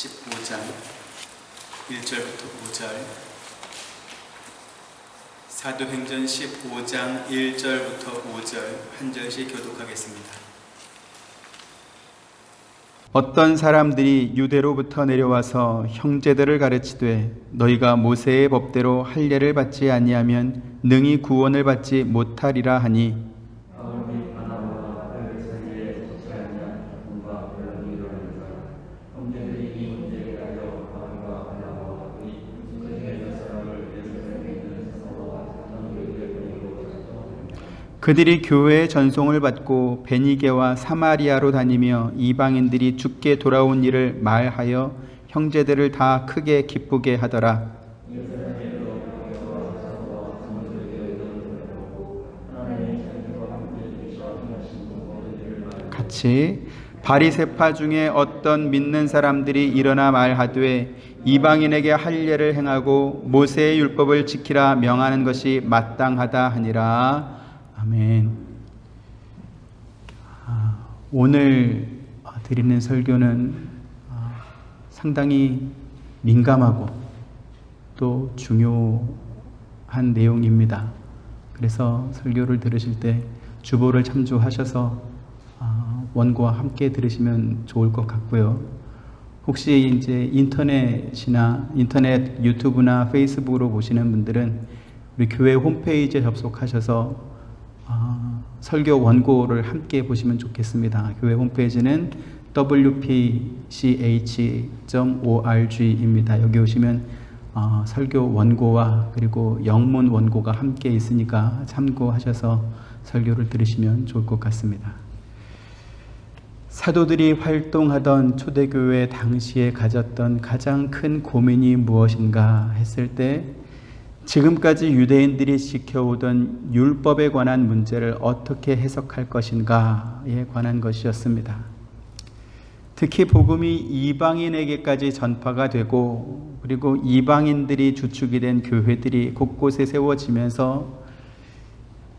15장 1절부터 5절, 사도행전 15장 1절부터 5절 한 절씩 교독하겠습니다. 어떤 사람들이 유대로부터 내려와서 형제들을 가르치되 너희가 모세의 법대로 할례를 받지 아니하면 능히 구원을 받지 못하리라 하니, 그들이 교회의 전송을 받고 베니게와 사마리아로 다니며 이방인들이 죽게 돌아온 일을 말하여 형제들을 다 크게 기쁘게 하더라. 같이 바리새파 중에 어떤 믿는 사람들이 일어나 말하되 이방인에게 할례를 행하고 모세의 율법을 지키라 명하는 것이 마땅하다 하니라. 아멘. 오늘 드리는 설교는 상당히 민감하고 또 중요한 내용입니다. 그래서 설교를 들으실 때 주보를 참조하셔서 원고와 함께 들으시면 좋을 것 같고요. 혹시 이제 인터넷 유튜브나 페이스북으로 보시는 분들은 우리 교회 홈페이지에 접속하셔서 설교 원고를 함께 보시면 좋겠습니다. 교회 홈페이지는 wpch.org입니다. 여기 오시면 설교 원고와 그리고 영문 원고가 함께 있으니까 참고하셔서 설교를 들으시면 좋을 것 같습니다. 사도들이 활동하던 초대교회 당시에 가졌던 가장 큰 고민이 무엇인가 했을 때 지금까지 유대인들이 지켜오던 율법에 관한 문제를 어떻게 해석할 것인가에 관한 것이었습니다. 특히 복음이 이방인에게까지 전파가 되고 그리고 이방인들이 주축이 된 교회들이 곳곳에 세워지면서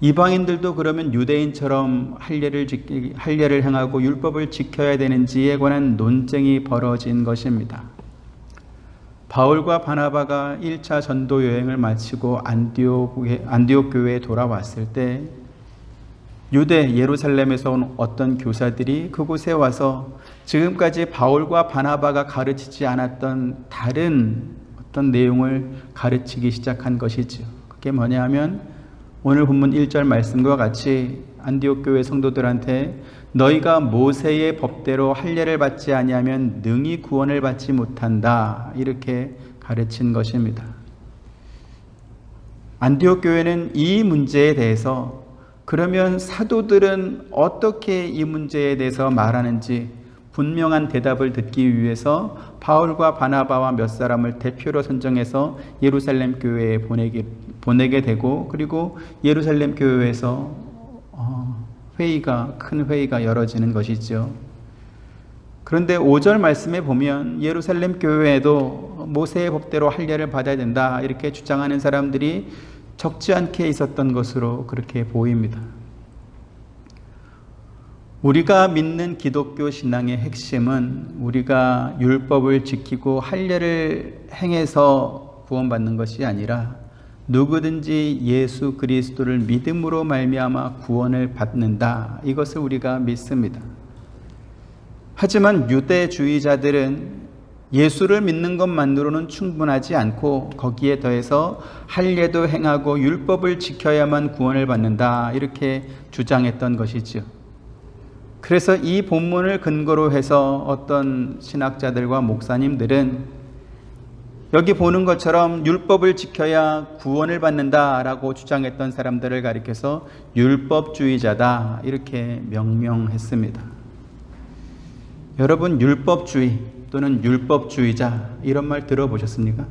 이방인들도 그러면 유대인처럼 할례를 행하고 율법을 지켜야 되는지에 관한 논쟁이 벌어진 것입니다. 바울과 바나바가 1차 전도 여행을 마치고 안디옥 교회에 돌아왔을 때 유대 예루살렘에서 온 어떤 교사들이 그곳에 와서 지금까지 바울과 바나바가 가르치지 않았던 다른 어떤 내용을 가르치기 시작한 것이죠. 그게 뭐냐 하면 오늘 본문 1절 말씀과 같이 안디옥 교회 성도들한테 너희가 모세의 법대로 할례를 받지 아니하면 능히 구원을 받지 못한다, 이렇게 가르친 것입니다. 안디옥 교회는 이 문제에 대해서 그러면 사도들은 어떻게 이 문제에 대해서 말하는지 분명한 대답을 듣기 위해서 바울과 바나바와 몇 사람을 대표로 선정해서 예루살렘 교회에 보내게 되고 그리고 예루살렘 교회에서 큰 회의가 열어지는 것이죠. 그런데 5절 말씀에 보면 예루살렘 교회에도 모세의 법대로 할례를 받아야 된다 이렇게 주장하는 사람들이 적지 않게 있었던 것으로 그렇게 보입니다. 우리가 믿는 기독교 신앙의 핵심은 우리가 율법을 지키고 할례를 행해서 구원받는 것이 아니라 누구든지 예수 그리스도를 믿음으로 말미암아 구원을 받는다, 이것을 우리가 믿습니다. 하지만 유대주의자들은 예수를 믿는 것만으로는 충분하지 않고 거기에 더해서 할례도 행하고 율법을 지켜야만 구원을 받는다, 이렇게 주장했던 것이죠. 그래서 이 본문을 근거로 해서 어떤 신학자들과 목사님들은 여기 보는 것처럼 율법을 지켜야 구원을 받는다라고 주장했던 사람들을 가리켜서 율법주의자다, 이렇게 명명했습니다. 여러분, 율법주의 또는 율법주의자 이런 말 들어보셨습니까?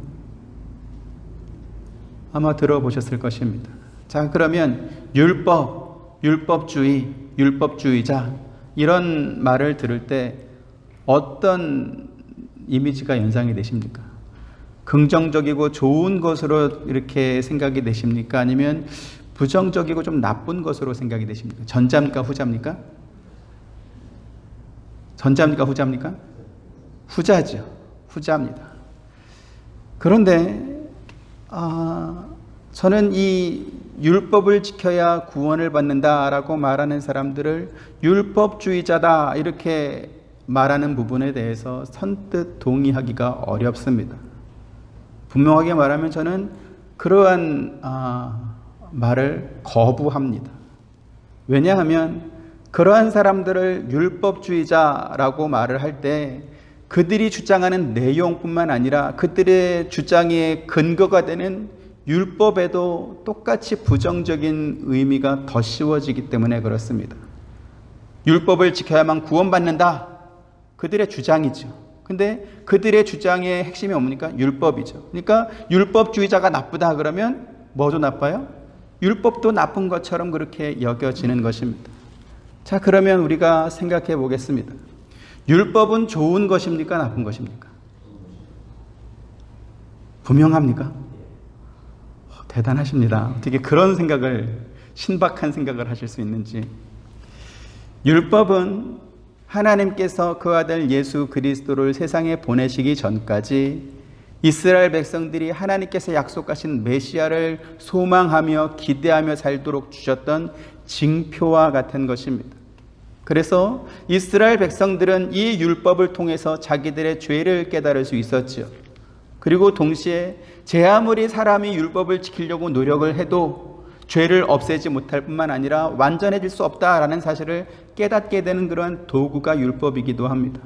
아마 들어보셨을 것입니다. 자, 그러면 율법주의, 율법주의자 이런 말을 들을 때 어떤 이미지가 연상이 되십니까? 긍정적이고 좋은 것으로 이렇게 생각이 되십니까? 아니면 부정적이고 좀 나쁜 것으로 생각이 되십니까? 전자입니까? 후자입니까? 전자입니까? 후자입니까? 후자죠. 후자입니다. 그런데 저는 이 율법을 지켜야 구원을 받는다라고 말하는 사람들을 율법주의자다 이렇게 말하는 부분에 대해서 선뜻 동의하기가 어렵습니다. 분명하게 말하면 저는 그러한 말을 거부합니다. 왜냐하면 그러한 사람들을 율법주의자라고 말을 할 때 그들이 주장하는 내용뿐만 아니라 그들의 주장의 근거가 되는 율법에도 똑같이 부정적인 의미가 더 씌워지기 때문에 그렇습니다. 율법을 지켜야만 구원받는다. 그들의 주장이죠. 근데 그들의 주장의 핵심이 뭡니까? 율법이죠. 그러니까 율법주의자가 나쁘다 그러면 뭐도 나빠요? 율법도 나쁜 것처럼 그렇게 여겨지는 것입니다. 자, 그러면 우리가 생각해 보겠습니다. 율법은 좋은 것입니까? 나쁜 것입니까? 분명합니까? 대단하십니다. 어떻게 그런 생각을, 신박한 생각을 하실 수 있는지. 율법은 하나님께서 그 아들 예수 그리스도를 세상에 보내시기 전까지 이스라엘 백성들이 하나님께서 약속하신 메시아를 소망하며 기대하며 살도록 주셨던 징표와 같은 것입니다. 그래서 이스라엘 백성들은 이 율법을 통해서 자기들의 죄를 깨달을 수 있었지요. 그리고 동시에 제 아무리 사람이 율법을 지키려고 노력을 해도 죄를 없애지 못할 뿐만 아니라 완전해질 수 없다라는 사실을 깨닫게 되는 그런 도구가 율법이기도 합니다.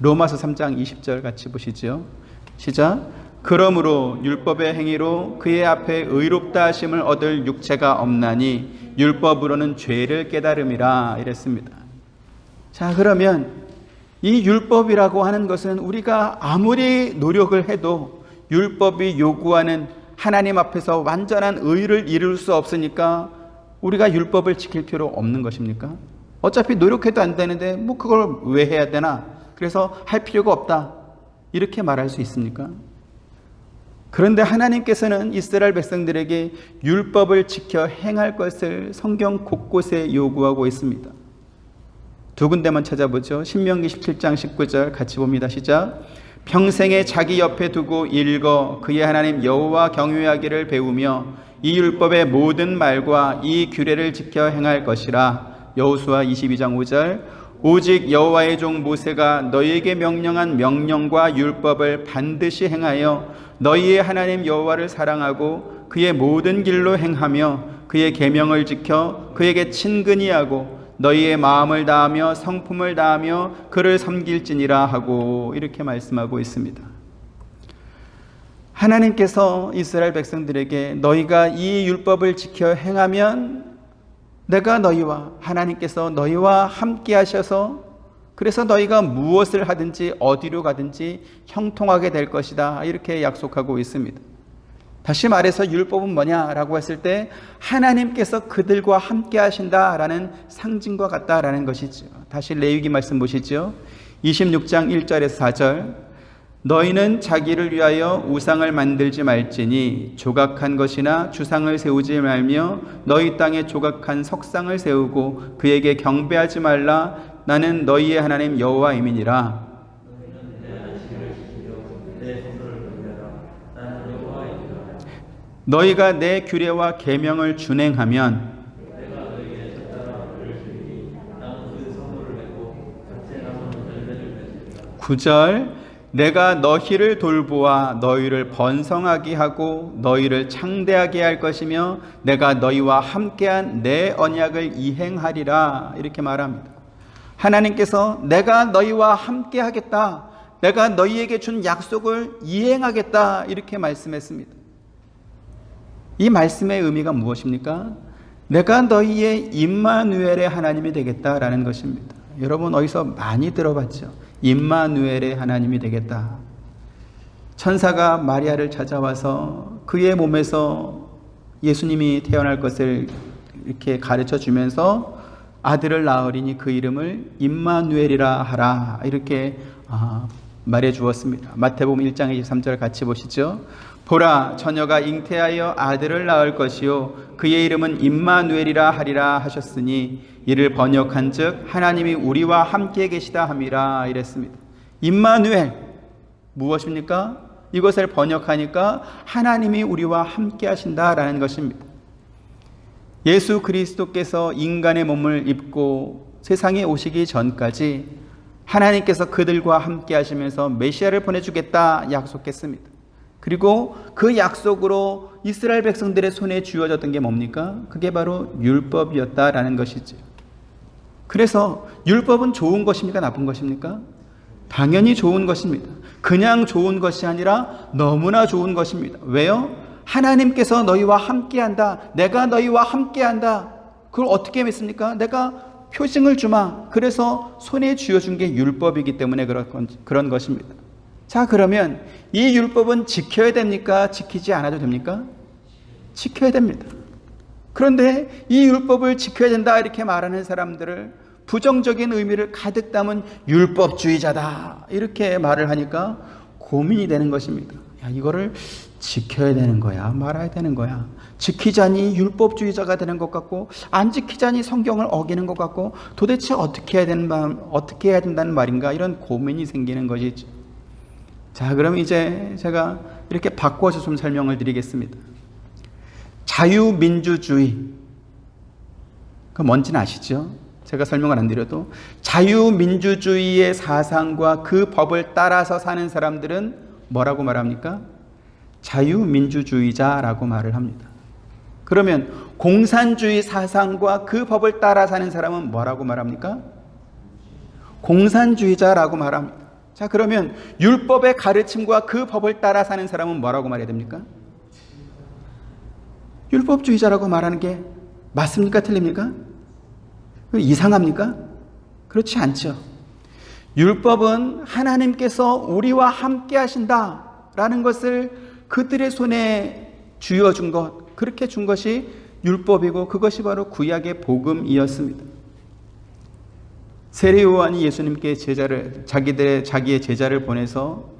로마서 3장 20절 같이 보시죠. 시작. 그러므로 율법의 행위로 그의 앞에 의롭다 하심을 얻을 육체가 없나니 율법으로는 죄를 깨달음이라 이랬습니다. 자, 그러면 이 율법이라고 하는 것은 우리가 아무리 노력을 해도 율법이 요구하는 하나님 앞에서 완전한 의를 이룰 수 없으니까 우리가 율법을 지킬 필요 없는 것입니까? 어차피 노력해도 안 되는데 뭐 그걸 왜 해야 되나? 그래서 할 필요가 없다. 이렇게 말할 수 있습니까? 그런데 하나님께서는 이스라엘 백성들에게 율법을 지켜 행할 것을 성경 곳곳에 요구하고 있습니다. 두 군데만 찾아보죠. 신명기 17장 19절 같이 봅니다. 시작. 평생에 자기 옆에 두고 읽어 그의 하나님 여호와 경외하기를 배우며 이 율법의 모든 말과 이 규례를 지켜 행할 것이라. 여호수아 22장 5절. 오직 여호와의 종 모세가 너희에게 명령한 명령과 율법을 반드시 행하여 너희의 하나님 여호와를 사랑하고 그의 모든 길로 행하며 그의 계명을 지켜 그에게 친근히 하고 너희의 마음을 다하며 성품을 다하며 그를 섬길지니라 하고 이렇게 말씀하고 있습니다. 하나님께서 이스라엘 백성들에게 너희가 이 율법을 지켜 행하면 내가 너희와 하나님께서 너희와 함께 하셔서 그래서 너희가 무엇을 하든지 어디로 가든지 형통하게 될 것이다 이렇게 약속하고 있습니다. 다시 말해서 율법은 뭐냐라고 했을 때 하나님께서 그들과 함께 하신다라는 상징과 같다라는 것이죠. 다시 레위기 말씀 보시죠. 26장 1절에서 4절. 너희는 자기를 위하여 우상을 만들지 말지니 조각한 것이나 주상을 세우지 말며 너희 땅에 조각한 석상을 세우고 그에게 경배하지 말라. 나는 너희의 하나님 여호와임이니라. 너희가 내 규례와 계명을 준행하면 구절 내가 너희를 돌보아 너희를 번성하게 하고 너희를 창대하게 할 것이며 내가 너희와 함께한 내 언약을 이행하리라 이렇게 말합니다. 하나님께서 내가 너희와 함께 하겠다. 내가 너희에게 준 약속을 이행하겠다 이렇게 말씀했습니다. 이 말씀의 의미가 무엇입니까? 내가 너희의 임마누엘의 하나님이 되겠다라는 것입니다. 여러분 어디서 많이 들어봤죠? 임마누엘의 하나님이 되겠다. 천사가 마리아를 찾아와서 그의 몸에서 예수님이 태어날 것을 이렇게 가르쳐 주면서 아들을 낳으리니 그 이름을 임마누엘이라 하라 이렇게 말해 주었습니다. 마태복음 1장 23절 같이 보시죠. 보라 처녀가 잉태하여 아들을 낳을 것이요 그의 이름은 임마누엘이라 하리라 하셨으니 이를 번역한즉 하나님이 우리와 함께 계시다 함이라 이랬습니다. 임마누엘 무엇입니까? 이것을 번역하니까 하나님이 우리와 함께 하신다라는 것입니다. 예수 그리스도께서 인간의 몸을 입고 세상에 오시기 전까지 하나님께서 그들과 함께 하시면서 메시아를 보내주겠다 약속했습니다. 그리고 그 약속으로 이스라엘 백성들의 손에 쥐어졌던 게 뭡니까? 그게 바로 율법이었다라는 것이죠. 그래서 율법은 좋은 것입니까? 나쁜 것입니까? 당연히 좋은 것입니다. 그냥 좋은 것이 아니라 너무나 좋은 것입니다. 왜요? 하나님께서 너희와 함께한다. 내가 너희와 함께한다. 그걸 어떻게 믿습니까? 내가 표징을 주마. 그래서 손에 쥐어준 게 율법이기 때문에 그런 것입니다. 자, 그러면 이 율법은 지켜야 됩니까? 지키지 않아도 됩니까? 지켜야 됩니다. 그런데 이 율법을 지켜야 된다 이렇게 말하는 사람들을 부정적인 의미를 가득 담은 율법주의자다 이렇게 말을 하니까 고민이 되는 것입니다. 야, 이거를 지켜야 되는 거야, 말아야 되는 거야. 지키자니 율법주의자가 되는 것 같고, 안 지키자니 성경을 어기는 것 같고, 도대체 어떻게 해야 된다는 말인가, 이런 고민이 생기는 것이죠. 자, 그럼 이제 제가 이렇게 바꿔서 좀 설명을 드리겠습니다. 자유민주주의, 그 뭔지는 아시죠? 제가 설명을 안 드려도 자유민주주의의 사상과 그 법을 따라서 사는 사람들은 뭐라고 말합니까? 자유민주주의자라고 말을 합니다. 그러면 공산주의 사상과 그 법을 따라 사는 사람은 뭐라고 말합니까? 공산주의자라고 말합니다. 자, 그러면 율법의 가르침과 그 법을 따라 사는 사람은 뭐라고 말해야 됩니까? 율법주의자라고 말하는 게 맞습니까? 틀립니까? 이상합니까? 그렇지 않죠. 율법은 하나님께서 우리와 함께 하신다라는 것을 그들의 손에 쥐어준 것, 그렇게 준 것이 율법이고 그것이 바로 구약의 복음이었습니다. 세례 요한이 예수님께 자기의 제자를 보내서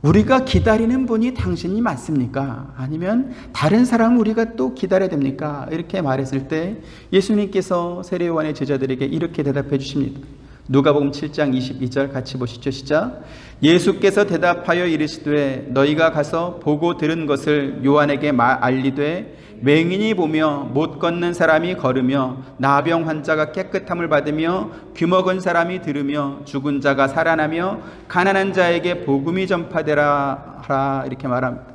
우리가 기다리는 분이 당신이 맞습니까? 아니면 다른 사람 우리가 또 기다려야 됩니까? 이렇게 말했을 때 예수님께서 세례 요한의 제자들에게 이렇게 대답해 주십니다. 누가복음 7장 22절 같이 보시죠. 시작. 예수께서 대답하여 이르시되 너희가 가서 보고 들은 것을 요한에게 알리되 맹인이 보며 못 걷는 사람이 걸으며 나병 환자가 깨끗함을 받으며 귀먹은 사람이 들으며 죽은 자가 살아나며 가난한 자에게 복음이 전파되라 하라 이렇게 말합니다.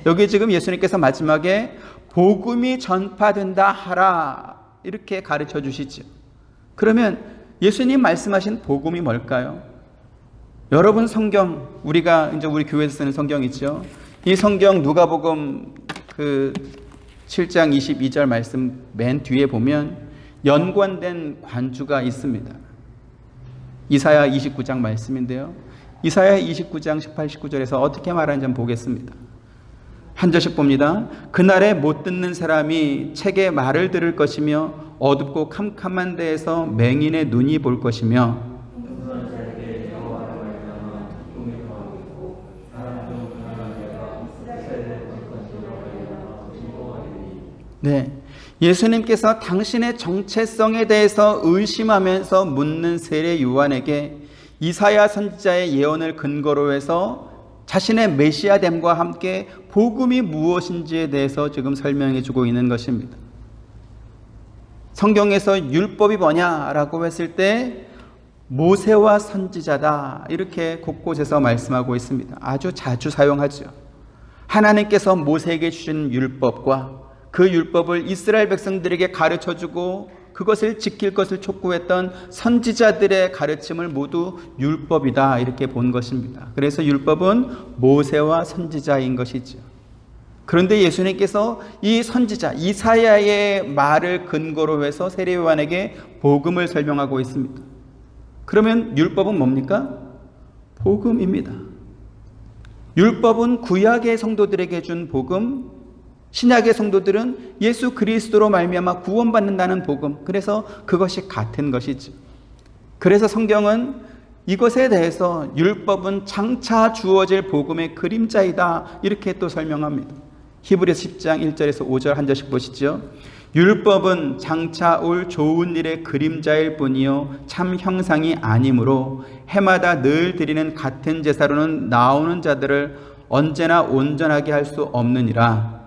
여기 지금 예수님께서 마지막에 복음이 전파된다 하라 이렇게 가르쳐 주시죠. 그러면 예수님 말씀하신 복음이 뭘까요? 여러분 성경, 우리가 이제 우리 교회에서 쓰는 성경 있죠. 이 성경 누가복음 7장 22절 말씀 맨 뒤에 보면 연관된 관주가 있습니다. 이사야 29장 말씀인데요. 이사야 29장 18, 19절에서 어떻게 말하는지 한번 보겠습니다. 한 절씩 봅니다. 그날에 못 듣는 사람이 책의 말을 들을 것이며 어둡고 캄캄한 데에서 맹인의 눈이 볼 것이며 네, 예수님께서 당신의 정체성에 대해서 의심하면서 묻는 세례 요한에게 이사야 선지자의 예언을 근거로 해서 자신의 메시아됨과 함께 복음이 무엇인지에 대해서 지금 설명해 주고 있는 것입니다. 성경에서 율법이 뭐냐라고 했을 때 모세와 선지자다 이렇게 곳곳에서 말씀하고 있습니다. 아주 자주 사용하죠. 하나님께서 모세에게 주신 율법과 그 율법을 이스라엘 백성들에게 가르쳐주고 그것을 지킬 것을 촉구했던 선지자들의 가르침을 모두 율법이다 이렇게 본 것입니다. 그래서 율법은 모세와 선지자인 것이죠. 그런데 예수님께서 이 선지자 이사야의 말을 근거로 해서 세례 요한에게 복음을 설명하고 있습니다. 그러면 율법은 뭡니까? 복음입니다. 율법은 구약의 성도들에게 준 복음, 신약의 성도들은 예수 그리스도로 말미암아 구원받는다는 복음, 그래서 그것이 같은 것이죠. 그래서 성경은 이것에 대해서 율법은 장차 주어질 복음의 그림자이다 이렇게 또 설명합니다. 히브리서 10장 1절에서 5절 한 절씩 보시죠. 율법은 장차 올 좋은 일의 그림자일 뿐이요 참 형상이 아니므로 해마다 늘 드리는 같은 제사로는 나오는 자들을 언제나 온전하게 할 수 없느니라.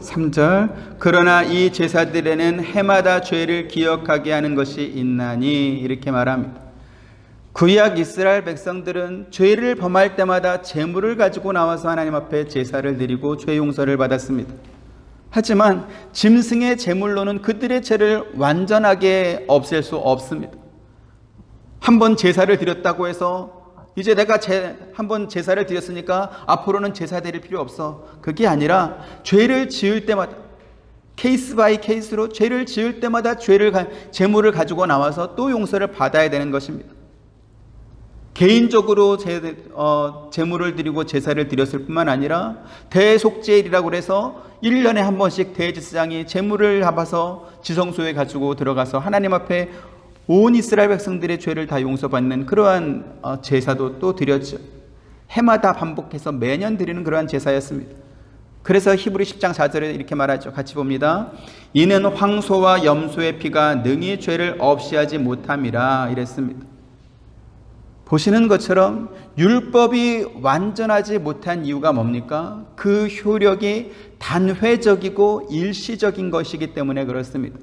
3절 그러나 이 제사들에는 해마다 죄를 기억하게 하는 것이 있나니 이렇게 말합니다. 구약 이스라엘 백성들은 죄를 범할 때마다 제물을 가지고 나와서 하나님 앞에 제사를 드리고 죄 용서를 받았습니다. 하지만 짐승의 제물로는 그들의 죄를 완전하게 없앨 수 없습니다. 한번 제사를 드렸다고 해서 이제 내가 한번 제사를 드렸으니까 앞으로는 제사 드릴 필요 없어. 그게 아니라 죄를 지을 때마다 케이스 바이 케이스로 죄를 지을 때마다 제물을 가지고 나와서 또 용서를 받아야 되는 것입니다. 개인적으로 제물을 드리고 제사를 드렸을 뿐만 아니라 대속제일이라고 해서 1년에 한 번씩 대제사장이 제물을 잡아서 지성소에 가지고 들어가서 하나님 앞에 온 이스라엘 백성들의 죄를 다 용서받는 그러한 제사도 또 드렸죠. 해마다 반복해서 매년 드리는 그러한 제사였습니다. 그래서 히브리 10장 4절에 이렇게 말하죠. 같이 봅니다. 이는 황소와 염소의 피가 능히 죄를 없이 하지 못함이라 이랬습니다. 보시는 것처럼 율법이 완전하지 못한 이유가 뭡니까? 그 효력이 단회적이고 일시적인 것이기 때문에 그렇습니다.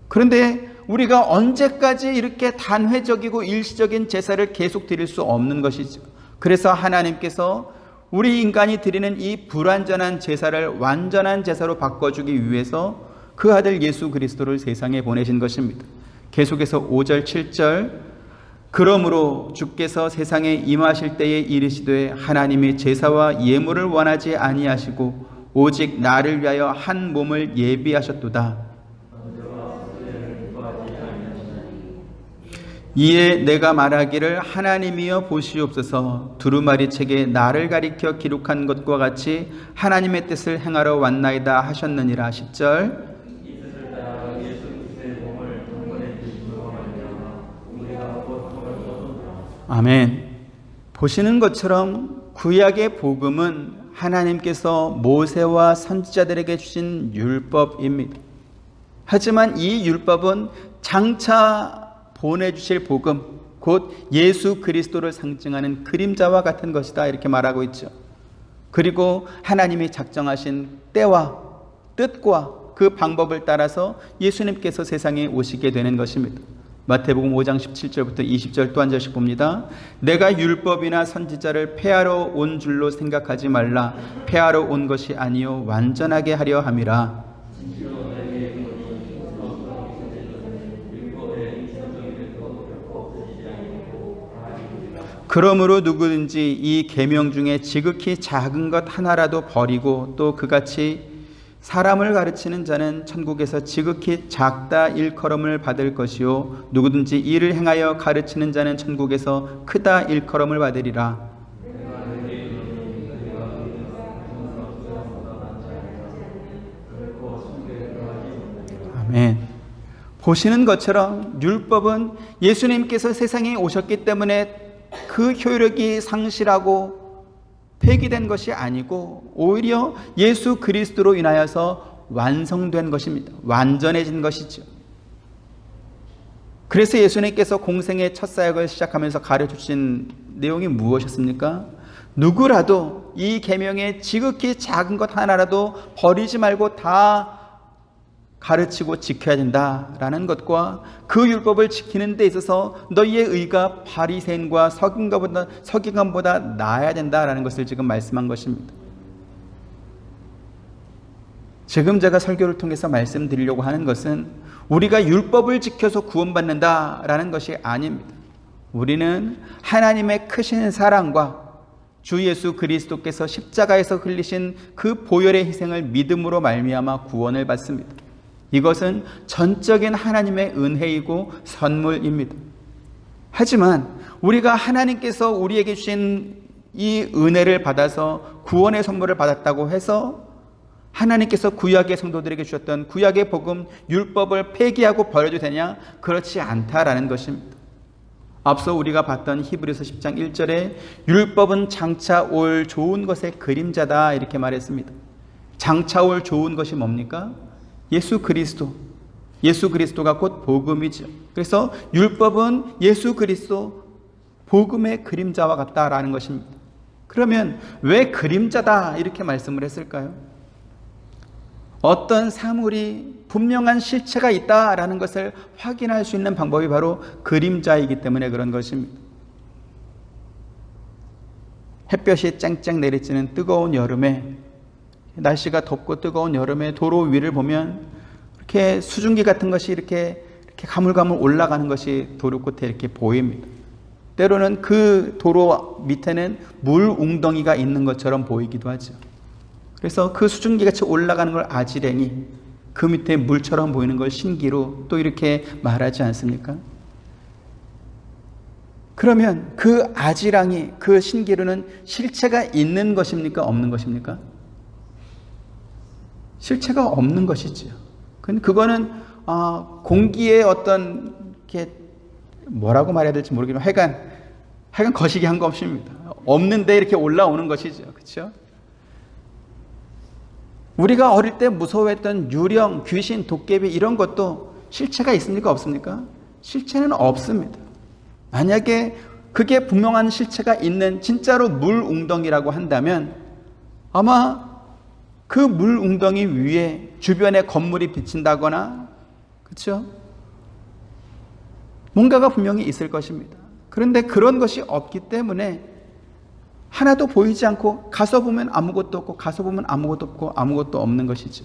그런데 우리가 언제까지 이렇게 단회적이고 일시적인 제사를 계속 드릴 수 없는 것이죠. 그래서 하나님께서 우리 인간이 드리는 이 불완전한 제사를 완전한 제사로 바꿔주기 위해서 그 아들 예수 그리스도를 세상에 보내신 것입니다. 계속해서 5절 7절 그러므로 주께서 세상에 임하실 때에 이르시되 하나님이 제사와 예물을 원하지 아니하시고 오직 나를 위하여 한 몸을 예비하셨도다. 이에 내가 말하기를 하나님이여 보시옵소서 두루마리 책에 나를 가리켜 기록한 것과 같이 하나님의 뜻을 행하러 왔나이다 하셨느니라. 10절 아멘. 보시는 것처럼 구약의 복음은 하나님께서 모세와 선지자들에게 주신 율법입니다. 하지만 이 율법은 장차 보내주실 복음, 곧 예수 그리스도를 상징하는 그림자와 같은 것이다 이렇게 말하고 있죠. 그리고 하나님이 작정하신 때와 뜻과 그 방법을 따라서 예수님께서 세상에 오시게 되는 것입니다. 마태복음 5장 17절부터 20절 또 한 절씩 봅니다. 내가 율법이나 선지자를 폐하러 온 줄로 생각하지 말라. 폐하러 온 것이 아니요 완전하게 하려 함이라. 그러므로 누구든지 이 계명 중에 지극히 작은 것 하나라도 버리고 또 그같이 사람을 가르치는 자는 천국에서 지극히 작다 일컬음을 받을 것이요 누구든지 이를 행하여 가르치는 자는 천국에서 크다 일컬음을 받으리라. 아멘. 보시는 것처럼 율법은 예수님께서 세상에 오셨기 때문에 그 효력이 상실하고 폐기된 것이 아니고 오히려 예수 그리스도로 인하여서 완성된 것입니다. 완전해진 것이죠. 그래서 예수님께서 공생의 첫 사역을 시작하면서 가르쳐주신 내용이 무엇이었습니까? 누구라도 이 계명의 지극히 작은 것 하나라도 버리지 말고 다 가르치고 지켜야 된다라는 것과 그 율법을 지키는 데 있어서 너희의 의가 바리새인과 서기관보다 나아야 된다라는 것을 지금 말씀한 것입니다. 지금 제가 설교를 통해서 말씀드리려고 하는 것은 우리가 율법을 지켜서 구원받는다라는 것이 아닙니다. 우리는 하나님의 크신 사랑과 주 예수 그리스도께서 십자가에서 흘리신 그 보혈의 희생을 믿음으로 말미암아 구원을 받습니다. 이것은 전적인 하나님의 은혜이고 선물입니다. 하지만 우리가 하나님께서 우리에게 주신 이 은혜를 받아서 구원의 선물을 받았다고 해서 하나님께서 구약의 성도들에게 주셨던 구약의 복음 율법을 폐기하고 버려도 되냐? 그렇지 않다라는 것입니다. 앞서 우리가 봤던 히브리서 10장 1절에 율법은 장차 올 좋은 것의 그림자다 이렇게 말했습니다. 장차 올 좋은 것이 뭡니까? 예수 그리스도가 곧 복음이죠. 그래서 율법은 예수 그리스도 복음의 그림자와 같다라는 것입니다. 그러면 왜 그림자다 이렇게 말씀을 했을까요? 어떤 사물이 분명한 실체가 있다라는 것을 확인할 수 있는 방법이 바로 그림자이기 때문에 그런 것입니다. 햇볕이 쨍쨍 내리쬐는 뜨거운 여름에, 날씨가 덥고 뜨거운 여름에 도로 위를 보면 이렇게 수증기 같은 것이 이렇게 가물가물 올라가는 것이 도로 끝에 이렇게 보입니다. 때로는 그 도로 밑에는 물 웅덩이가 있는 것처럼 보이기도 하죠. 그래서 그 수증기 같이 올라가는 걸 아지랭이, 그 밑에 물처럼 보이는 걸 신기루 또 이렇게 말하지 않습니까? 그러면 그 아지랑이, 그 신기루는 실체가 있는 것입니까? 없는 것입니까? 실체가 없는 것이지요. 그거는 공기의 어떤 이렇게 뭐라고 말해야 될지 모르겠지만 하여간 거시기 한 것입니다. 없는데 이렇게 올라오는 것이죠. 그렇죠? 우리가 어릴 때 무서워했던 유령, 귀신, 도깨비 이런 것도 실체가 있습니까? 없습니까? 실체는 없습니다. 만약에 그게 분명한 실체가 있는 진짜로 물 웅덩이라고 한다면 아마 그 물 웅덩이 위에 주변에 건물이 비친다거나, 그렇죠? 뭔가가 분명히 있을 것입니다. 그런데 그런 것이 없기 때문에 하나도 보이지 않고 가서 보면 아무것도 없고 가서 보면 아무것도 없고 아무것도 없는 것이죠.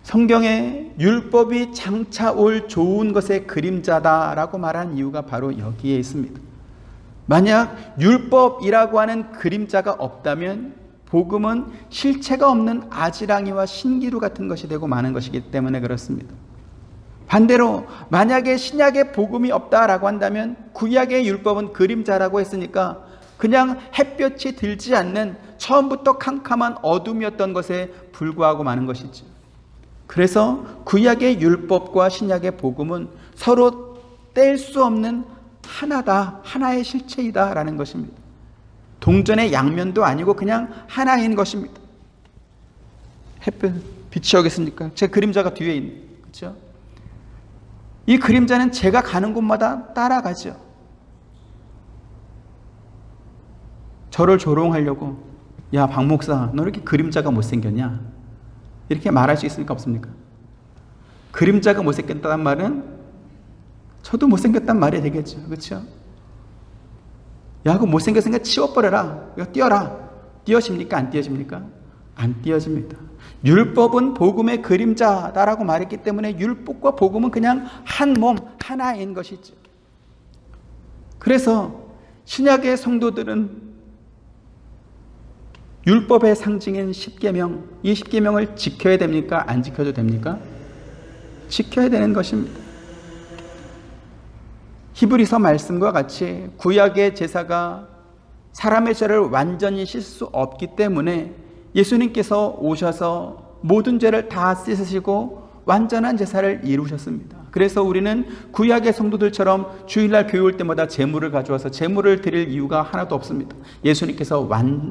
성경에 율법이 장차 올 좋은 것의 그림자다라고 말한 이유가 바로 여기에 있습니다. 만약 율법이라고 하는 그림자가 없다면 복음은 실체가 없는 아지랑이와 신기루 같은 것이 되고 마는 것이기 때문에 그렇습니다. 반대로 만약에 신약의 복음이 없다라고 한다면 구약의 율법은 그림자라고 했으니까 그냥 햇볕이 들지 않는 처음부터 캄캄한 어둠이었던 것에 불과하고 마는 것이죠. 그래서 구약의 율법과 신약의 복음은 서로 뗄 수 없는 하나다, 하나의 실체이다라는 것입니다. 동전의 양면도 아니고 그냥 하나인 것입니다. 햇볕 빛이 오겠습니까? 제 그림자가 뒤에 있는, 그렇죠? 이 그림자는 제가 가는 곳마다 따라가죠. 저를 조롱하려고, 야, 박 목사, 너 이렇게 그림자가 못생겼냐? 이렇게 말할 수 있습니까? 없습니까? 그림자가 못생겼다는 말은 저도 못생겼단 말이 되겠죠. 그렇죠? 야, 그거 못생겼으니까 치워버려라. 이거 띄어라. 띄어집니까? 안 띄어집니까? 안 띄어집니다. 율법은 복음의 그림자다라고 말했기 때문에 율법과 복음은 그냥 한 몸, 하나인 것이죠. 그래서 신약의 성도들은 율법의 상징인 십계명, 이 십계명을 지켜야 됩니까? 안 지켜도 됩니까? 지켜야 되는 것입니다. 히브리서 말씀과 같이 구약의 제사가 사람의 죄를 완전히 씻을 수 없기 때문에 예수님께서 오셔서 모든 죄를 다 씻으시고 완전한 제사를 이루셨습니다. 그래서 우리는 구약의 성도들처럼 주일날 교회 올 때마다 제물을 가져와서 제물을 드릴 이유가 하나도 없습니다. 예수님께서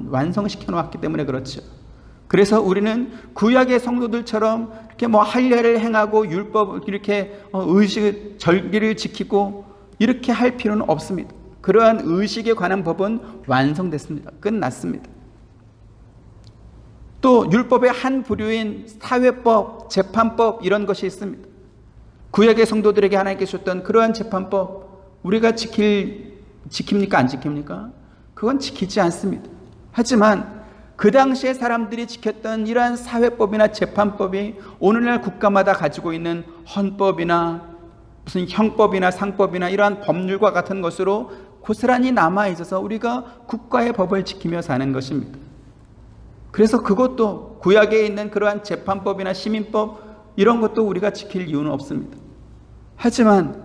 완성시켜 놓았기 때문에 그렇죠. 그래서 우리는 구약의 성도들처럼 이렇게 할례를 행하고 율법 이렇게 의식 절기를 지키고 이렇게 할 필요는 없습니다. 그러한 의식에 관한 법은 완성됐습니다. 끝났습니다. 또 율법의 한 부류인 사회법, 재판법 이런 것이 있습니다. 구약의 성도들에게 하나님께 주셨던 그러한 재판법 우리가 지킵니까? 안 지킵니까? 그건 지키지 않습니다. 하지만 그 당시에 사람들이 지켰던 이러한 사회법이나 재판법이 오늘날 국가마다 가지고 있는 헌법이나 무슨 형법이나 상법이나 이러한 법률과 같은 것으로 고스란히 남아있어서 우리가 국가의 법을 지키며 사는 것입니다. 그래서 그것도 구약에 있는 그러한 재판법이나 시민법 이런 것도 우리가 지킬 이유는 없습니다. 하지만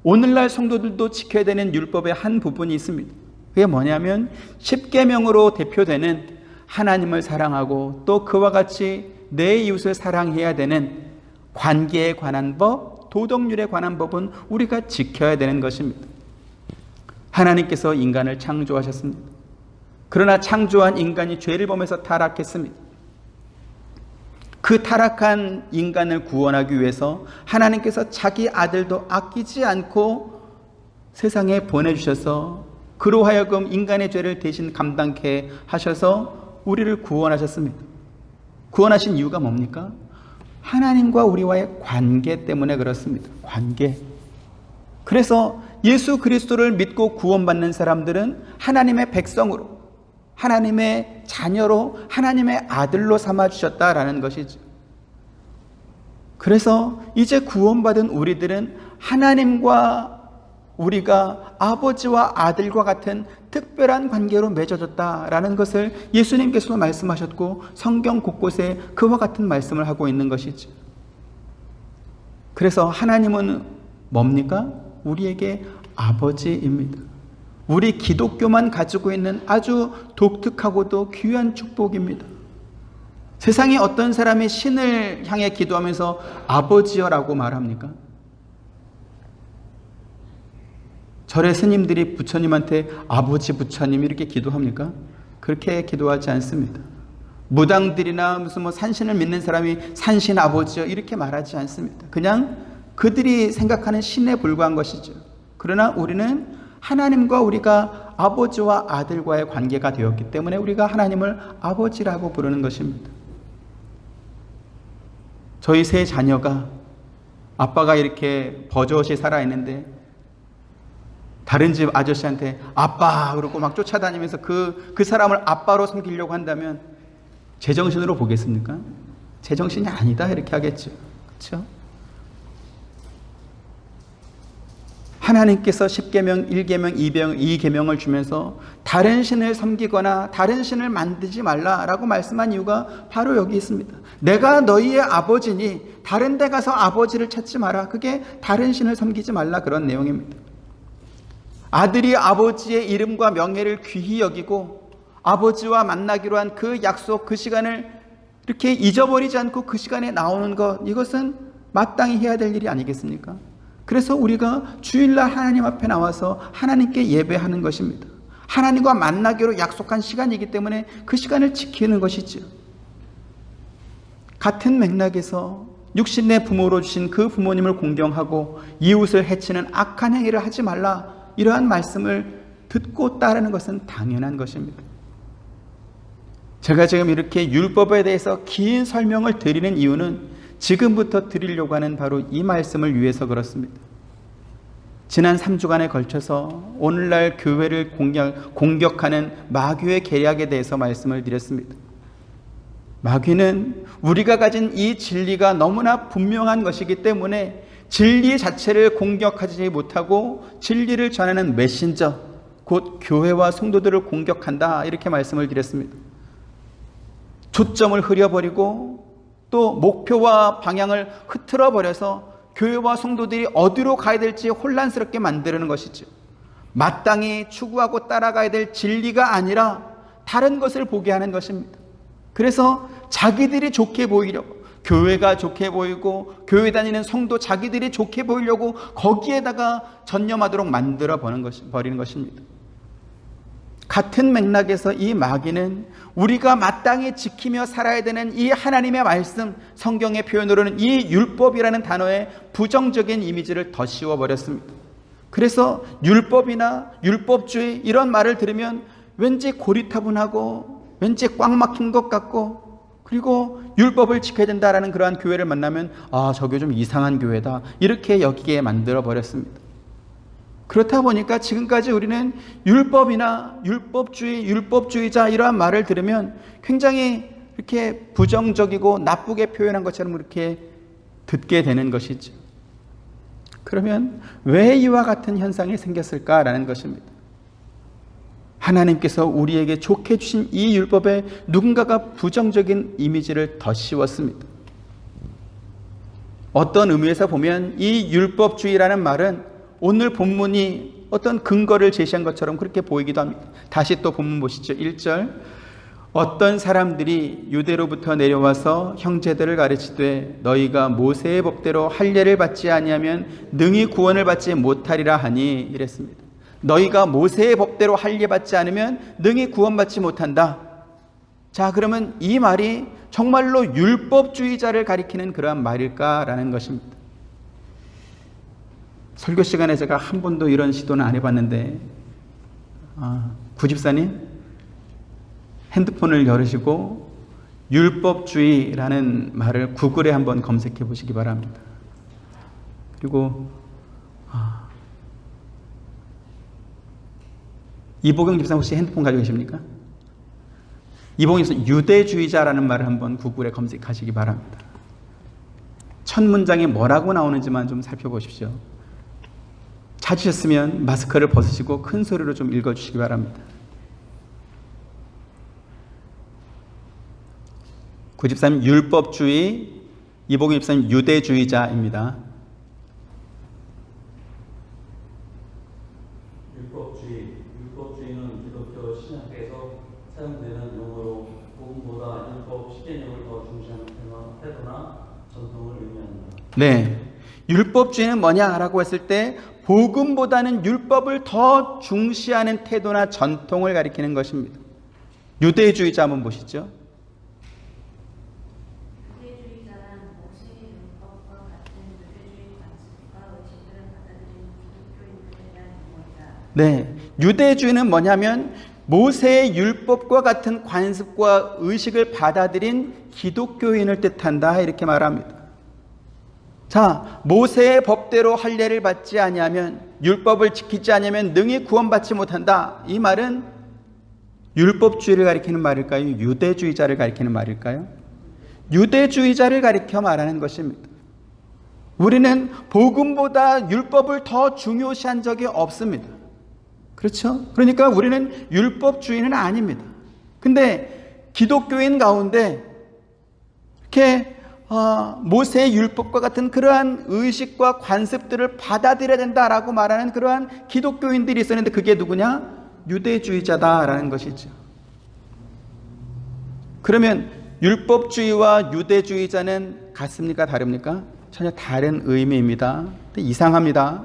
오늘날 성도들도 지켜야 되는 율법의 한 부분이 있습니다. 그게 뭐냐면 십계명으로 대표되는 하나님을 사랑하고 또 그와 같이 내 이웃을 사랑해야 되는 관계에 관한 법, 법, 도덕률에 관한 법은 우리가 지켜야 되는 것입니다. 하나님께서 인간을 창조하셨습니다. 그러나 창조한 인간이 죄를 범해서 타락했습니다. 그 타락한 인간을 구원하기 위해서 하나님께서 자기 아들도 아끼지 않고 세상에 보내주셔서 그로 하여금 인간의 죄를 대신 감당케 하셔서 우리를 구원하셨습니다. 구원하신 이유가 뭡니까? 하나님과 우리와의 관계 때문에 그렇습니다. 관계. 그래서 예수 그리스도를 믿고 구원받는 사람들은 하나님의 백성으로, 하나님의 자녀로, 하나님의 아들로 삼아주셨다라는 것이죠. 그래서 이제 구원받은 우리들은 하나님과 우리가 아버지와 아들과 같은 특별한 관계로 맺어졌다라는 것을 예수님께서 말씀하셨고 성경 곳곳에 그와 같은 말씀을 하고 있는 것이죠. 그래서 하나님은 뭡니까? 우리에게 아버지입니다. 우리 기독교만 가지고 있는 아주 독특하고도 귀한 축복입니다. 세상에 어떤 사람이 신을 향해 기도하면서 아버지여라고 말합니까? 절의 스님들이 부처님한테 아버지 부처님 이렇게 기도합니까? 그렇게 기도하지 않습니다. 무당들이나 무슨 산신을 믿는 사람이 산신 아버지여 이렇게 말하지 않습니다. 그냥 그들이 생각하는 신에 불과한 것이죠. 그러나 우리는 하나님과 우리가 아버지와 아들과의 관계가 되었기 때문에 우리가 하나님을 아버지라고 부르는 것입니다. 저희 세 자녀가 아빠가 이렇게 버젓이 살아있는데 다른 집 아저씨한테 아빠 그러고 막 쫓아다니면서 그 사람을 아빠로 섬기려고 한다면 제정신으로 보겠습니까? 제정신이 아니다 이렇게 하겠죠. 그렇죠? 하나님께서 10계명, 1계명, 2계명을 주면서 다른 신을 섬기거나 다른 신을 만들지 말라라고 말씀한 이유가 바로 여기 있습니다. 내가 너희의 아버지니 다른 데 가서 아버지를 찾지 마라. 그게 다른 신을 섬기지 말라 그런 내용입니다. 아들이 아버지의 이름과 명예를 귀히 여기고 아버지와 만나기로 한 그 약속, 그 시간을 이렇게 잊어버리지 않고 그 시간에 나오는 것, 이것은 마땅히 해야 될 일이 아니겠습니까? 그래서 우리가 주일날 하나님 앞에 나와서 하나님께 예배하는 것입니다. 하나님과 만나기로 약속한 시간이기 때문에 그 시간을 지키는 것이죠. 같은 맥락에서 육신의 부모로 주신 그 부모님을 공경하고 이웃을 해치는 악한 행위를 하지 말라, 이러한 말씀을 듣고 따르는 것은 당연한 것입니다. 제가 지금 이렇게 율법에 대해서 긴 설명을 드리는 이유는 지금부터 드리려고 하는 바로 이 말씀을 위해서 그렇습니다. 지난 3주간에 걸쳐서 오늘날 교회를 공격하는 마귀의 계략에 대해서 말씀을 드렸습니다. 마귀는 우리가 가진 이 진리가 너무나 분명한 것이기 때문에 진리 자체를 공격하지 못하고 진리를 전하는 메신저, 곧 교회와 성도들을 공격한다 이렇게 말씀을 드렸습니다. 초점을 흐려버리고 또 목표와 방향을 흐트러 버려서 교회와 성도들이 어디로 가야 될지 혼란스럽게 만드는 것이죠. 마땅히 추구하고 따라가야 될 진리가 아니라 다른 것을 보게 하는 것입니다. 그래서 자기들이 좋게 보이려고, 교회가 좋게 보이고 교회 다니는 성도 자기들이 좋게 보이려고 거기에다가 전념하도록 만들어 버리는 것입니다. 같은 맥락에서 이 마귀는 우리가 마땅히 지키며 살아야 되는 이 하나님의 말씀, 성경의 표현으로는 이 율법이라는 단어에 부정적인 이미지를 더 씌워버렸습니다. 그래서 율법이나 율법주의 이런 말을 들으면 왠지 고리타분하고 왠지 꽉 막힌 것 같고, 그리고 율법을 지켜야 된다라는 그러한 교회를 만나면 아, 저 교회 좀 이상한 교회다 이렇게 여기게 만들어 버렸습니다. 그렇다 보니까 지금까지 우리는 율법이나 율법주의, 율법주의자 이러한 말을 들으면 굉장히 이렇게 부정적이고 나쁘게 표현한 것처럼 이렇게 듣게 되는 것이죠. 그러면 왜 이와 같은 현상이 생겼을까라는 것입니다. 하나님께서 우리에게 좋게 주신 이 율법에 누군가가 부정적인 이미지를 더 씌웠습니다. 어떤 의미에서 보면 이 율법주의라는 말은 오늘 본문이 어떤 근거를 제시한 것처럼 그렇게 보이기도 합니다. 다시 또 본문 보시죠. 1절. 어떤 사람들이 유대로부터 내려와서 형제들을 가르치되 너희가 모세의 법대로 할례를 받지 아니하면 능히 구원을 받지 못하리라 하니 이랬습니다. 너희가 모세의 법대로 할례 받지 않으면 능히 구원받지 못한다. 자, 그러면 이 말이 정말로 율법주의자를 가리키는 그러한 말일까라는 것입니다. 설교 시간에 제가 한 번도 이런 시도는 안 해봤는데 구집사님 핸드폰을 열으시고 율법주의라는 말을 구글에 한번 검색해 보시기 바랍니다. 그리고 이보경 집사 혹시 핸드폰 가지고 계십니까? 이보경 집사 유대주의자라는 말을 한번 구글에 검색하시기 바랍니다. 첫 문장에 뭐라고 나오는지만 좀 살펴보십시오. 찾으셨으면 마스크를 벗으시고 큰 소리로 좀 읽어주시기 바랍니다. 구집사님 율법주의, 이보경 집사님 유대주의자입니다. 율법주의는 기독교 신학에서 사용되는 용어로 복음보다 율법 십계명을 더 중시하는 태도나 전통을 의미합니다. 네, 율법주의는 뭐냐라고 했을 때 복음보다는 율법을 더 중시하는 태도나 전통을 가리키는 것입니다. 유대주의자 한번 보시죠. 유대주의자는 모세의 율법과 같은 유대주의 관습과 의식을 받아들이는 기독교인들에 대한 용어이다. 네, 유대주의는 뭐냐면 모세의 율법과 같은 관습과 의식을 받아들인 기독교인을 뜻한다 이렇게 말합니다. 자, 모세의 법대로 할례를 받지 아니하면, 율법을 지키지 아니하면 능히 구원받지 못한다. 이 말은 율법주의를 가리키는 말일까요? 유대주의자를 가리키는 말일까요? 유대주의자를 가리켜 말하는 것입니다. 우리는 복음보다 율법을 더 중요시한 적이 없습니다. 그렇죠? 그러니까 우리는 율법주의는 아닙니다. 근데 기독교인 가운데 이렇게 모세의 율법과 같은 그러한 의식과 관습들을 받아들여야 된다라고 말하는 그러한 기독교인들이 있었는데 그게 누구냐? 유대주의자다라는 것이죠. 그러면 율법주의와 유대주의자는 같습니까? 다릅니까? 전혀 다른 의미입니다. 이상합니다.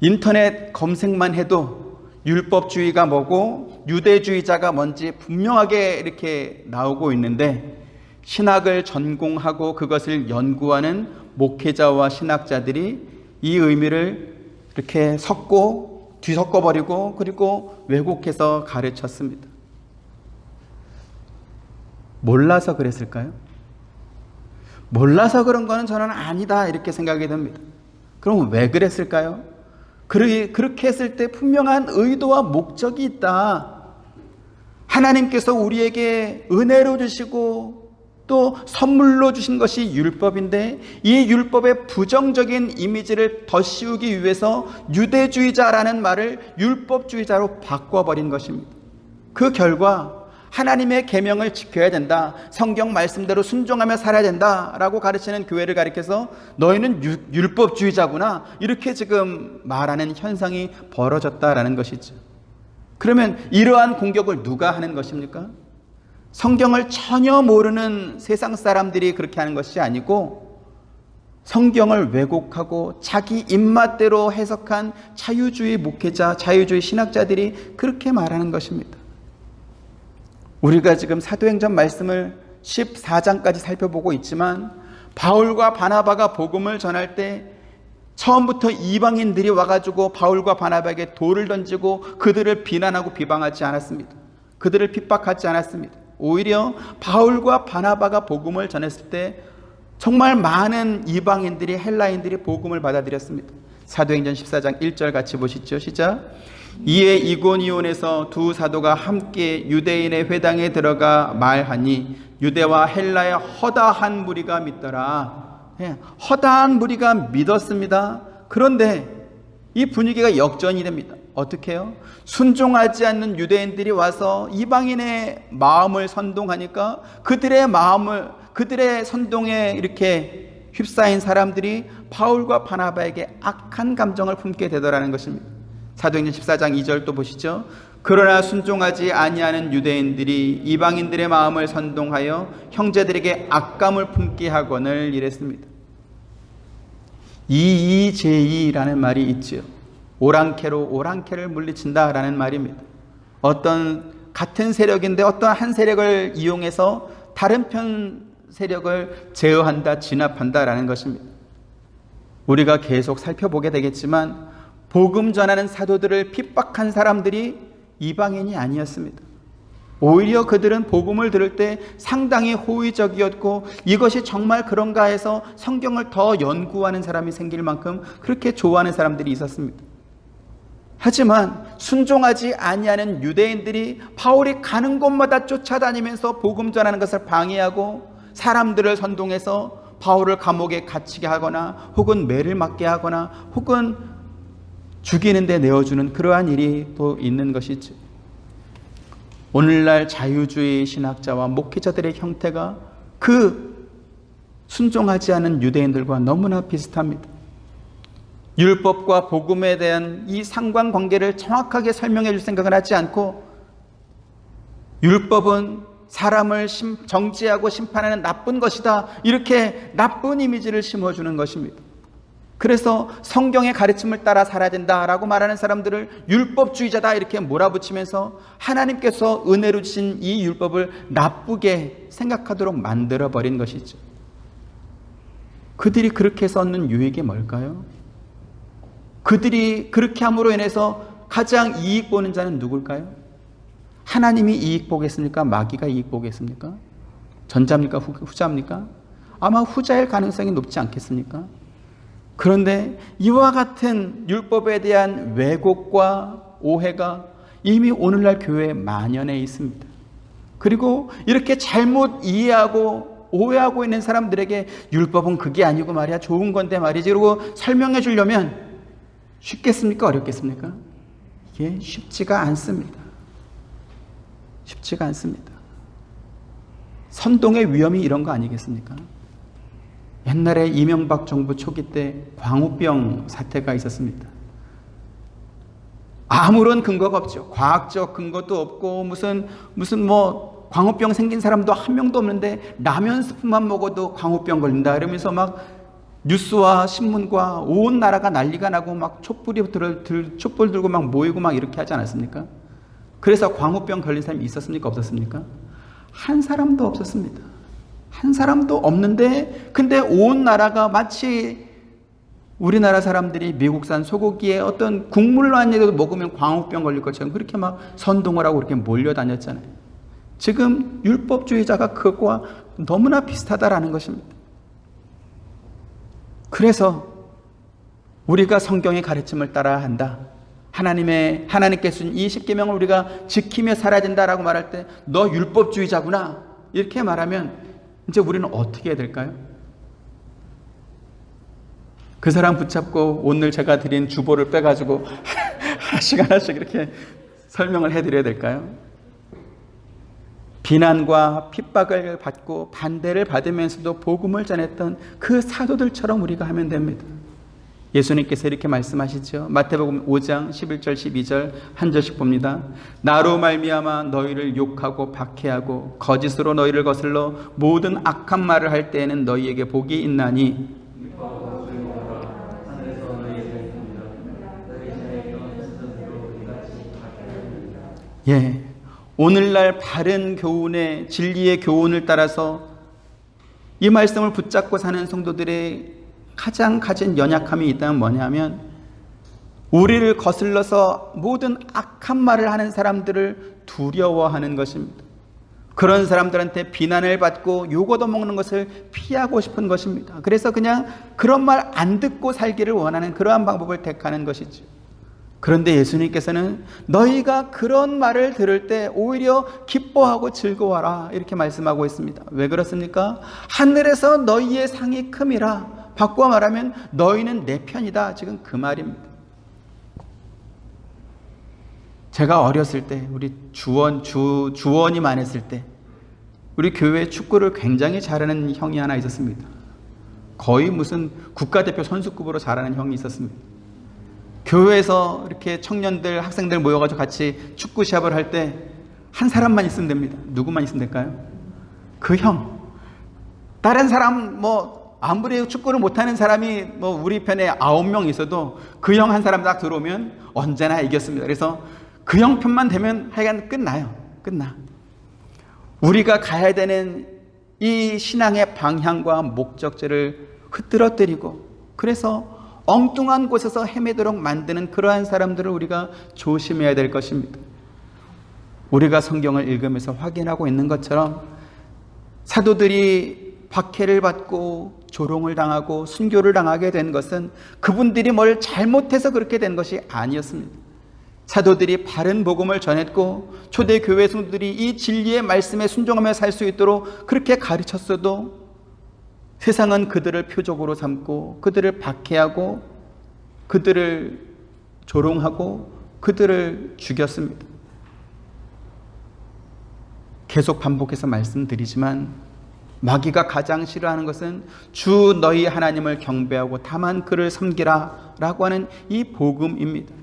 인터넷 검색만 해도 율법주의가 뭐고 유대주의자가 뭔지 분명하게 이렇게 나오고 있는데 신학을 전공하고 그것을 연구하는 목회자와 신학자들이 이 의미를 이렇게 뒤섞어버리고 그리고 왜곡해서 가르쳤습니다. 몰라서 그랬을까요? 몰라서 그런 거는 저는 아니다 이렇게 생각이 듭니다. 그럼 왜 그랬을까요? 그렇게 했을 때 분명한 의도와 목적이 있다. 하나님께서 우리에게 은혜로 주시고 또 선물로 주신 것이 율법인데 이 율법의 부정적인 이미지를 더 씌우기 위해서 유대주의자라는 말을 율법주의자로 바꿔버린 것입니다. 그 결과 하나님의 계명을 지켜야 된다, 성경 말씀대로 순종하며 살아야 된다라고 가르치는 교회를 가리켜서 너희는 율법주의자구나 이렇게 지금 말하는 현상이 벌어졌다라는 것이죠. 그러면 이러한 공격을 누가 하는 것입니까? 성경을 전혀 모르는 세상 사람들이 그렇게 하는 것이 아니고 성경을 왜곡하고 자기 입맛대로 해석한 자유주의 목회자, 자유주의 신학자들이 그렇게 말하는 것입니다. 우리가 지금 사도행전 말씀을 14장까지 살펴보고 있지만 바울과 바나바가 복음을 전할 때 처음부터 이방인들이 와가지고 바울과 바나바에게 돌을 던지고 그들을 비난하고 비방하지 않았습니다. 그들을 핍박하지 않았습니다. 오히려 바울과 바나바가 복음을 전했을 때 정말 많은 이방인들이 헬라인들이 복음을 받아들였습니다. 사도행전 14장 1절 같이 보시죠. 시작. 이에 이고니온에서 두 사도가 함께 유대인의 회당에 들어가 말하니 유대와 헬라의 허다한 무리가 믿더라. 허다한 무리가 믿었습니다. 그런데 이 분위기가 역전이 됩니다. 어떻게 해요? 순종하지 않는 유대인들이 와서 이방인의 마음을 선동하니까 그들의 선동에 이렇게 휩싸인 사람들이 바울과 바나바에게 악한 감정을 품게 되더라는 것입니다. 사도행전 14장 2절 또 보시죠. 그러나 순종하지 아니하는 유대인들이 이방인들의 마음을 선동하여 형제들에게 악감을 품게 하거늘 이랬습니다. 이의제의라는 말이 있지요. 오랑캐로 오랑캐를 물리친다라는 말입니다. 어떤 같은 세력인데 어떤 한 세력을 이용해서 다른 편 세력을 제어한다, 진압한다라는 것입니다. 우리가 계속 살펴보게 되겠지만 복음 전하는 사도들을 핍박한 사람들이 이방인이 아니었습니다. 오히려 그들은 복음을 들을 때 상당히 호의적이었고 이것이 정말 그런가 해서 성경을 더 연구하는 사람이 생길 만큼 그렇게 좋아하는 사람들이 있었습니다. 하지만 순종하지 아니하는 유대인들이 바울이 가는 곳마다 쫓아다니면서 복음 전하는 것을 방해하고 사람들을 선동해서 바울을 감옥에 갇히게 하거나 혹은 매를 맞게 하거나 혹은 죽이는 데 내어주는 그러한 일이 또 있는 것이죠. 오늘날 자유주의 신학자와 목회자들의 형태가 그 순종하지 않은 유대인들과 너무나 비슷합니다. 율법과 복음에 대한 이 상관관계를 정확하게 설명해 줄 생각을 하지 않고 율법은 사람을 정죄하고 심판하는 나쁜 것이다, 이렇게 나쁜 이미지를 심어주는 것입니다. 그래서 성경의 가르침을 따라 살아야 된다라고 말하는 사람들을 율법주의자다 이렇게 몰아붙이면서 하나님께서 은혜로 주신 이 율법을 나쁘게 생각하도록 만들어버린 것이죠. 그들이 그렇게 해서 얻는 유익이 뭘까요? 그들이 그렇게 함으로 인해서 가장 이익 보는 자는 누굴까요? 하나님이 이익 보겠습니까? 마귀가 이익 보겠습니까? 전자입니까? 후자입니까? 아마 후자일 가능성이 높지 않겠습니까? 그런데 이와 같은 율법에 대한 왜곡과 오해가 이미 오늘날 교회에 만연해 있습니다. 그리고 이렇게 잘못 이해하고 오해하고 있는 사람들에게 율법은 그게 아니고 말이야, 좋은 건데 말이지, 그러고 설명해 주려면 쉽겠습니까? 어렵겠습니까? 이게 쉽지가 않습니다. 쉽지가 않습니다. 선동의 위험이 이런 거 아니겠습니까? 옛날에 이명박 정부 초기 때 광우병 사태가 있었습니다. 아무런 근거가 없죠. 과학적 근거도 없고 무슨 광우병 생긴 사람도 한 명도 없는데 라면 스프만 먹어도 광우병 걸린다 이러면서 막 뉴스와 신문과 온 나라가 난리가 나고 막 촛불 들고 막 모이고 막 이렇게 하지 않았습니까? 그래서 광우병 걸린 사람이 있었습니까? 없었습니까? 한 사람도 없었습니다. 한 사람도 없는데 근데 온 나라가 마치 우리나라 사람들이 미국산 소고기에 어떤 국물만이라도 먹으면 광우병 걸릴 것처럼 그렇게 막 선동을 하고 그렇게 몰려다녔잖아요. 지금 율법주의자가 그것과 너무나 비슷하다라는 것입니다. 그래서 우리가 성경의 가르침을 따라야 한다. 하나님께서 준 이 십계명을 우리가 지키며 살아야 된다라고 말할 때 너 율법주의자구나 이렇게 말하면 이제 우리는 어떻게 해야 될까요? 그 사람 붙잡고 오늘 제가 드린 주보를 빼가지고 하나씩 이렇게 설명을 해드려야 될까요? 비난과 핍박을 받고 반대를 받으면서도 복음을 전했던 그 사도들처럼 우리가 하면 됩니다. 예수님께서 이렇게 말씀하시죠. 마태복음 5장 11절 12절 한 절씩 봅니다. 나로 말미암아 너희를 욕하고 박해하고 거짓으로 너희를 거슬러 모든 악한 말을 할 때에는 너희에게 복이 있나니 예, 오늘날 바른 교훈의 진리의 교훈을 따라서 이 말씀을 붙잡고 사는 성도들의 가장 가진 연약함이 있다면 뭐냐면 우리를 거슬러서 모든 악한 말을 하는 사람들을 두려워하는 것입니다. 그런 사람들한테 비난을 받고 욕 얻어먹는 것을 피하고 싶은 것입니다. 그래서 그냥 그런 말 안 듣고 살기를 원하는 그러한 방법을 택하는 것이죠. 그런데 예수님께서는 너희가 그런 말을 들을 때 오히려 기뻐하고 즐거워하라 이렇게 말씀하고 있습니다. 왜 그렇습니까? 하늘에서 너희의 상이 큼이라. 바꿔 말하면 너희는 내 편이다. 지금 그 말입니다. 제가 어렸을 때 우리 주원이 많았을 때 우리 교회에 축구를 굉장히 잘하는 형이 하나 있었습니다. 거의 무슨 국가대표 선수급으로 잘하는 형이 있었습니다. 교회에서 이렇게 청년들, 학생들 모여가지고 같이 축구 시합을 할 때 한 사람만 있으면 됩니다. 누구만 있으면 될까요? 그 형. 다른 사람 아무리 축구를 못하는 사람이 우리 편에 9명 있어도 그 형 한 사람 딱 들어오면 언제나 이겼습니다. 그래서 그 형 편만 되면 하여간 끝나요. 끝나. 우리가 가야 되는 이 신앙의 방향과 목적지를 흐트러뜨리고 그래서 엉뚱한 곳에서 헤매도록 만드는 그러한 사람들을 우리가 조심해야 될 것입니다. 우리가 성경을 읽으면서 확인하고 있는 것처럼 사도들이 박해를 받고 조롱을 당하고 순교를 당하게 된 것은 그분들이 뭘 잘못해서 그렇게 된 것이 아니었습니다. 사도들이 바른 복음을 전했고 초대 교회 성도들이 이 진리의 말씀에 순종하며 살 수 있도록 그렇게 가르쳤어도 세상은 그들을 표적으로 삼고 그들을 박해하고 그들을 조롱하고 그들을 죽였습니다. 계속 반복해서 말씀드리지만 마귀가 가장 싫어하는 것은 주 너희 하나님을 경배하고 다만 그를 섬기라 라고 하는 이 복음입니다.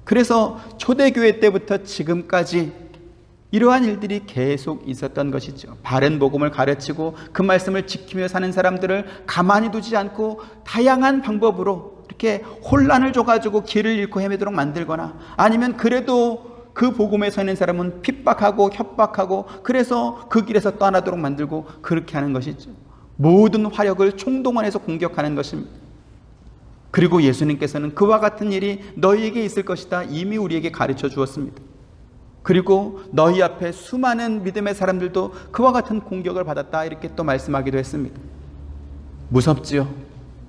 그래서 초대교회 때부터 지금까지 이러한 일들이 계속 있었던 것이죠. 바른 복음을 가르치고 그 말씀을 지키며 사는 사람들을 가만히 두지 않고 다양한 방법으로 이렇게 혼란을 줘가지고 길을 잃고 헤매도록 만들거나 아니면 그래도 그 복음에 서 있는 사람은 핍박하고 협박하고 그래서 그 길에서 떠나도록 만들고 그렇게 하는 것이죠. 모든 화력을 총동원해서 공격하는 것입니다. 그리고 예수님께서는 그와 같은 일이 너희에게 있을 것이다 이미 우리에게 가르쳐 주었습니다. 그리고 너희 앞에 수많은 믿음의 사람들도 그와 같은 공격을 받았다 이렇게 또 말씀하기도 했습니다. 무섭지요.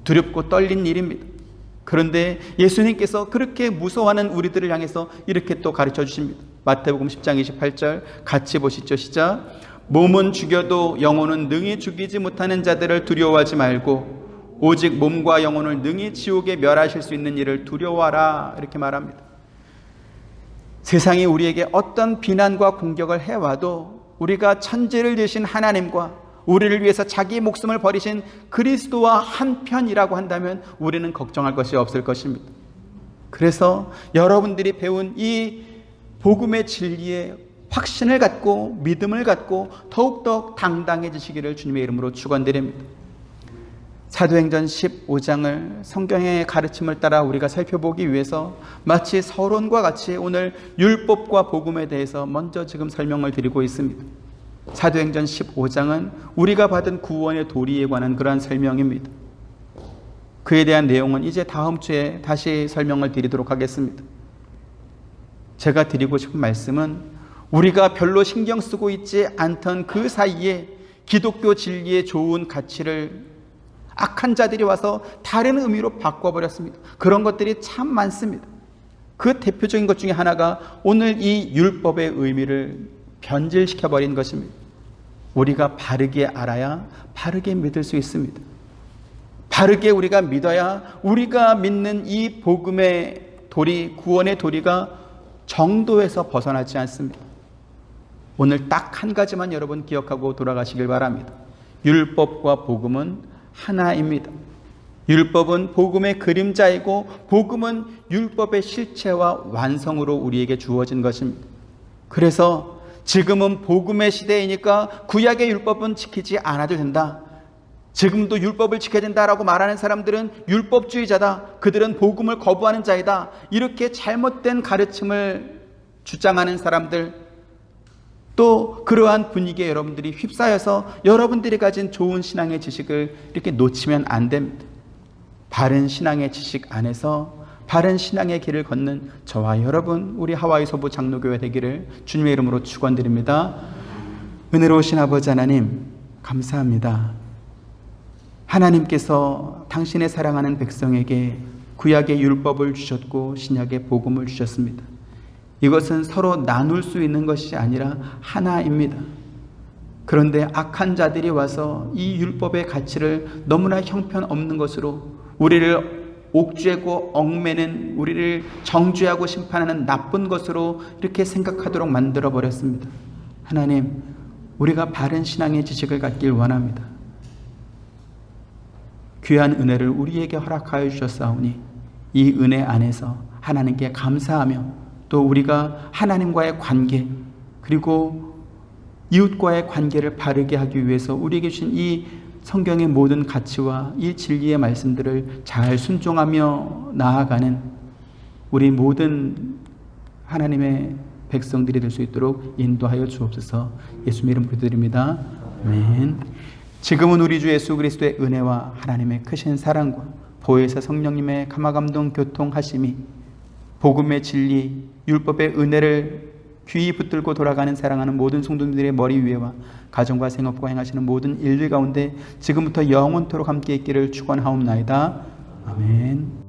두렵고 떨린 일입니다. 그런데 예수님께서 그렇게 무서워하는 우리들을 향해서 이렇게 또 가르쳐 주십니다. 마태복음 10장 28절 같이 보시죠. 시작. 몸은 죽여도 영혼은 능히 죽이지 못하는 자들을 두려워하지 말고 오직 몸과 영혼을 능히 지옥에 멸하실 수 있는 일을 두려워하라 이렇게 말합니다. 세상이 우리에게 어떤 비난과 공격을 해와도 우리가 천지를 지으신 하나님과 우리를 위해서 자기 목숨을 버리신 그리스도와 한편이라고 한다면 우리는 걱정할 것이 없을 것입니다. 그래서 여러분들이 배운 이 복음의 진리에 확신을 갖고 믿음을 갖고 더욱더 당당해지시기를 주님의 이름으로 축원드립니다. 사도행전 15장을 성경의 가르침을 따라 우리가 살펴보기 위해서 마치 서론과 같이 오늘 율법과 복음에 대해서 먼저 지금 설명을 드리고 있습니다. 사도행전 15장은 우리가 받은 구원의 도리에 관한 그러한 설명입니다. 그에 대한 내용은 이제 다음 주에 다시 설명을 드리도록 하겠습니다. 제가 드리고 싶은 말씀은 우리가 별로 신경 쓰고 있지 않던 그 사이에 기독교 진리의 좋은 가치를 악한 자들이 와서 다른 의미로 바꿔버렸습니다. 그런 것들이 참 많습니다. 그 대표적인 것 중에 하나가 오늘 이 율법의 의미를 변질시켜버린 것입니다. 우리가 바르게 알아야 바르게 믿을 수 있습니다. 바르게 우리가 믿어야 우리가 믿는 이 복음의 도리, 구원의 도리가 정도에서 벗어나지 않습니다. 오늘 딱 한 가지만 여러분 기억하고 돌아가시길 바랍니다. 율법과 복음은 하나입니다. 율법은 복음의 그림자이고 복음은 율법의 실체와 완성으로 우리에게 주어진 것입니다. 그래서 지금은 복음의 시대이니까 구약의 율법은 지키지 않아도 된다. 지금도 율법을 지켜야 된다라고 말하는 사람들은 율법주의자다. 그들은 복음을 거부하는 자이다. 이렇게 잘못된 가르침을 주장하는 사람들, 또 그러한 분위기에 여러분들이 휩싸여서 여러분들이 가진 좋은 신앙의 지식을 이렇게 놓치면 안 됩니다. 바른 신앙의 지식 안에서 바른 신앙의 길을 걷는 저와 여러분, 우리 하와이 서부 장로교회 되기를 주님의 이름으로 축원드립니다. 은혜로우신 아버지 하나님, 감사합니다. 하나님께서 당신의 사랑하는 백성에게 구약의 율법을 주셨고 신약의 복음을 주셨습니다. 이것은 서로 나눌 수 있는 것이 아니라 하나입니다. 그런데 악한 자들이 와서 이 율법의 가치를 너무나 형편없는 것으로 우리를 옥죄고 얽매는, 우리를 정죄하고 심판하는 나쁜 것으로 이렇게 생각하도록 만들어버렸습니다. 하나님, 우리가 바른 신앙의 지식을 갖길 원합니다. 귀한 은혜를 우리에게 허락하여 주셨사오니 이 은혜 안에서 하나님께 감사하며 또 우리가 하나님과의 관계 그리고 이웃과의 관계를 바르게 하기 위해서 우리에게 주신 이 성경의 모든 가치와 이 진리의 말씀들을 잘 순종하며 나아가는 우리 모든 하나님의 백성들이 될 수 있도록 인도하여 주옵소서. 예수님 이름으로 기도드립니다. 아멘. 지금은 우리 주 예수 그리스도의 은혜와 하나님의 크신 사랑과 보혜사 성령님의 감화감동 교통하심이 복음의 진리 율법의 은혜를 귀히 붙들고 돌아가는 사랑하는 모든 성도님들의 머리 위에와 가정과 생업과 행하시는 모든 일들 가운데 지금부터 영원토록 함께 있기를 축원하옵나이다. 아멘.